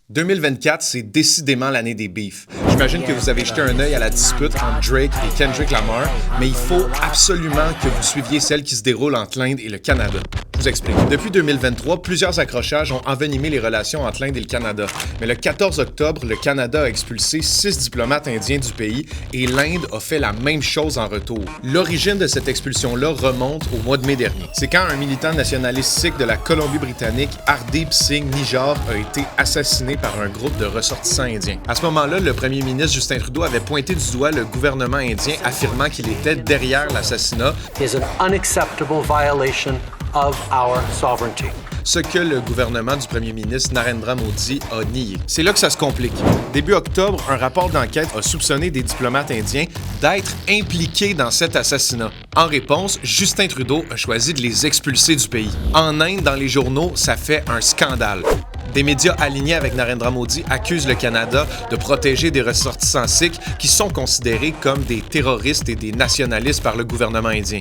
2024, c'est décidément l'année des beefs. J'imagine que vous avez jeté un œil à la dispute entre Drake et Kendrick Lamar, mais il faut absolument que vous suiviez celle qui se déroule entre l'Inde et le Canada. Je vous explique. Depuis 2023, plusieurs accrochages ont envenimé les relations entre l'Inde et le Canada. Mais le 14 octobre, le Canada a expulsé 6 diplomates indiens du pays et l'Inde a fait la même chose en retour. L'origine de cette expulsion-là remonte au mois de mai dernier. C'est quand un militant nationaliste sikh de la Colombie-Britannique, Hardeep Singh Nijjar, a été assassiné par un groupe de ressortissants indiens. À ce moment-là, le premier ministre Justin Trudeau avait pointé du doigt le gouvernement indien, affirmant qu'il était derrière l'assassinat. Ce que le gouvernement du premier ministre Narendra Modi a nié. C'est là que ça se complique. Début octobre, un rapport d'enquête a soupçonné des diplomates indiens d'être impliqués dans cet assassinat. En réponse, Justin Trudeau a choisi de les expulser du pays. En Inde, dans les journaux, ça fait un scandale. Des médias alignés avec Narendra Modi accusent le Canada de protéger des ressortissants sikhs qui sont considérés comme des terroristes et des nationalistes par le gouvernement indien.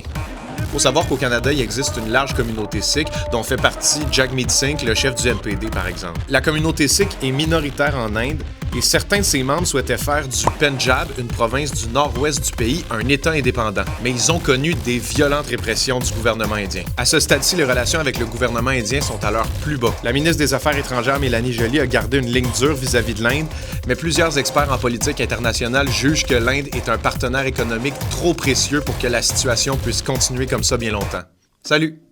Il faut savoir qu'au Canada, il existe une large communauté sikh dont fait partie Jagmeet Singh, le chef du NPD par exemple. La communauté sikh est minoritaire en Inde et certains de ses membres souhaitaient faire du Pendjab, une province du nord-ouest du pays, un État indépendant. Mais ils ont connu des violentes répressions du gouvernement indien. À ce stade-ci, les relations avec le gouvernement indien sont à leur plus bas. La ministre des Affaires étrangères, Mélanie Joly, a gardé une ligne dure vis-à-vis de l'Inde, mais plusieurs experts en politique internationale jugent que l'Inde est un partenaire économique trop précieux pour que la situation puisse continuer comme ça bien longtemps. Salut!